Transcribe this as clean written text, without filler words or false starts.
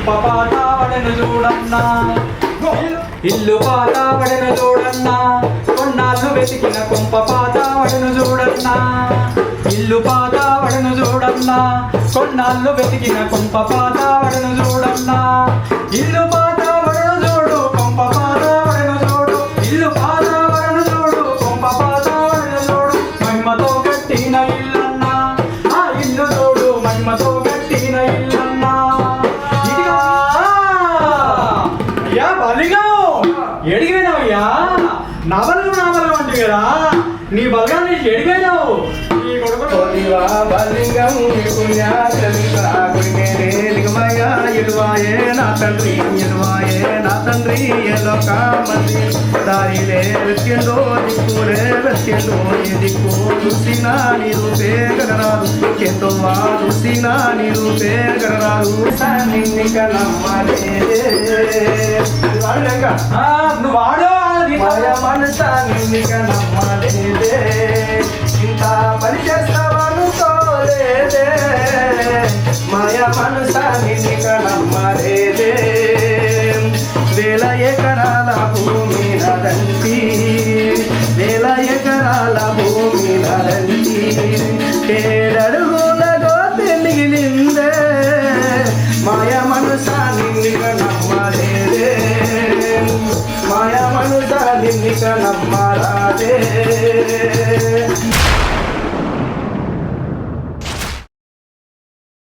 కొంప పాతావడను చూడన్నా ఇల్లు పాతావడను చూడన్నా కొన్నాళ్ళు వెతికిన కొంప పాతావడను చూడన్నా ఇల్లు పాతావడను చూడన్నా కొన్నాళ్ళు వెతికిన కొంప పాతావడను చూడన్నా ఇల్లు పాతావడను చూడు కొంప పాతావడను చూడు ఇల్లు పాతావడను చూడు కొంప పాతావడను చూడు మహిమతో కట్టిన ఇల్లన్నా ఆ ఇల్లు చూడు మహిమతో కట్టిన ఇల్లన్నా ఇదిగా అయ్యా బలిగా ఎడిగిపోయినావయ్యా నాబలు అంటే కదా నీ బలగాన్ని ఎడిపోయినావు బలింగం ఎలువాయే నా తండ్రి ఎలోకామంది దారిలే వెతికెందో దిక్కులే వెతికెందో ఏ దిక్కు చూసినా నీ రూపే గగరాలు ఎంతో చూసినా నీ రూపే గగరాలు నిన్నిక నమ్మలేదే నువ్వు వాడో మాయ మనస నిన్నిక నమ్మలేదే ఇంత పని చేస్తావనుకోలేదే మాయ మనస నిన్నిక నమ్మలేదే వేల ఎకరాల భూమి నదంతి వేల ఎకరాల భూమి నదంతి ఏడడుగులగో తెలిగిలిందే మాయ మనస నిన్నిక నమ్మలేదే మాయ మనస నిన్నిక నమ్మరాదే